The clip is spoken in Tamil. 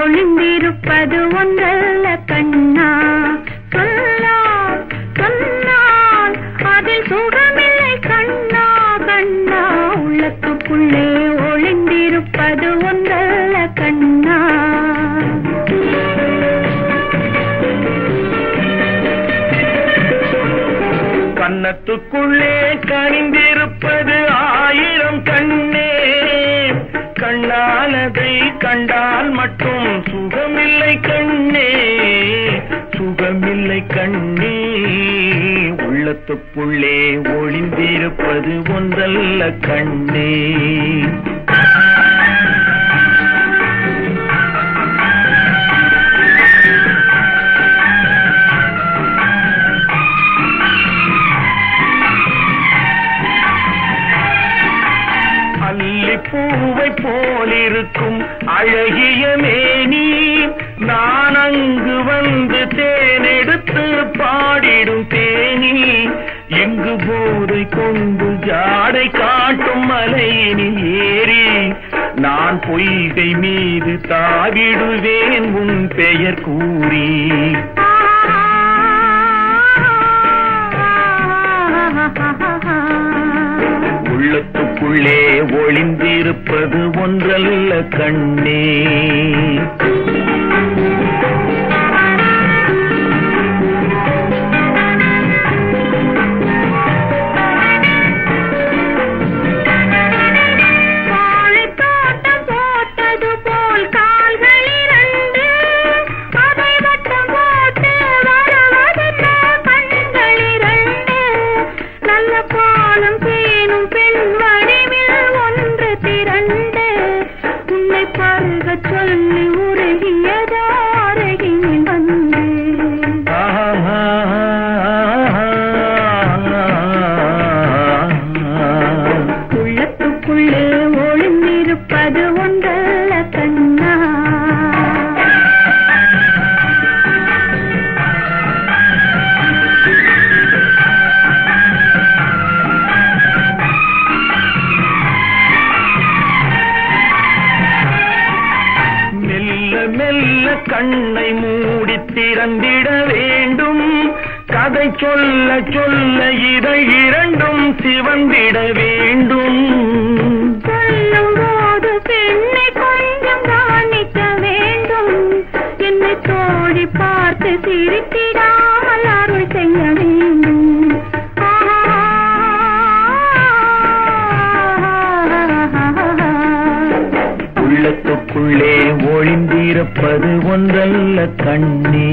ஒளிந்திருப்பது ஒன்றல்ல கண்ணா. சொல்லால் சொன்னால் அதில் சுகமில்லை கண்ணா கண்ணா. உள்ளத்துக்குள்ளே ஒளிந்திருப்பது ஒன்றல்ல கண்ணா. கண்ணத்துக்குள்ளே கனிந்திருப்பது ஆயிரம் கண்ணே. கண்ணானதை கண்டால் மட்டும் சுகமில்லை கண்ணே, சுகமில்லை கண்ணே. உள்ளத்துக்குள்ளே ஒளிந்திருப்பது ஒன்றல்ல கண்ணே. பூவை போலிருக்கும் அழகிய மேனி, நான் அங்கு வந்து தேனெடுத்து பாடிடும் தேனி. எங்கு போதை கொண்டு ஜாடை காட்டும் மலையினில் ஏறி நான் பொய்கை மீது தாவிடுவேன் உன் பெயர் கூறி. உள்ளத்துக்குள்ளே ஒளிந்திருப்பது ஒன்றல்ல கண்ணே. சொல்லி உருகியதாரகி வந்து உள்ளத்துக்குள்ளே ஒளிந்திருப்பது ஒன்றல்ல கண்ணா. மெல்ல கண்ணை மூடி திறந்திட வேண்டும். கதை சொல்ல சொல்ல இதை இரண்டும் சிவந்திட வேண்டும். சொல்லும் போது பெண்ணை கொஞ்சம் கவனிக்க வேண்டும். என்னை தோழி பார்த்து சிரித்திடாமல் அருள் செய்ய வேண்டும். உள்ளத்துக்குள்ளே ஒளிந்திருப்பது ஒன்றல்ல கண்ணே.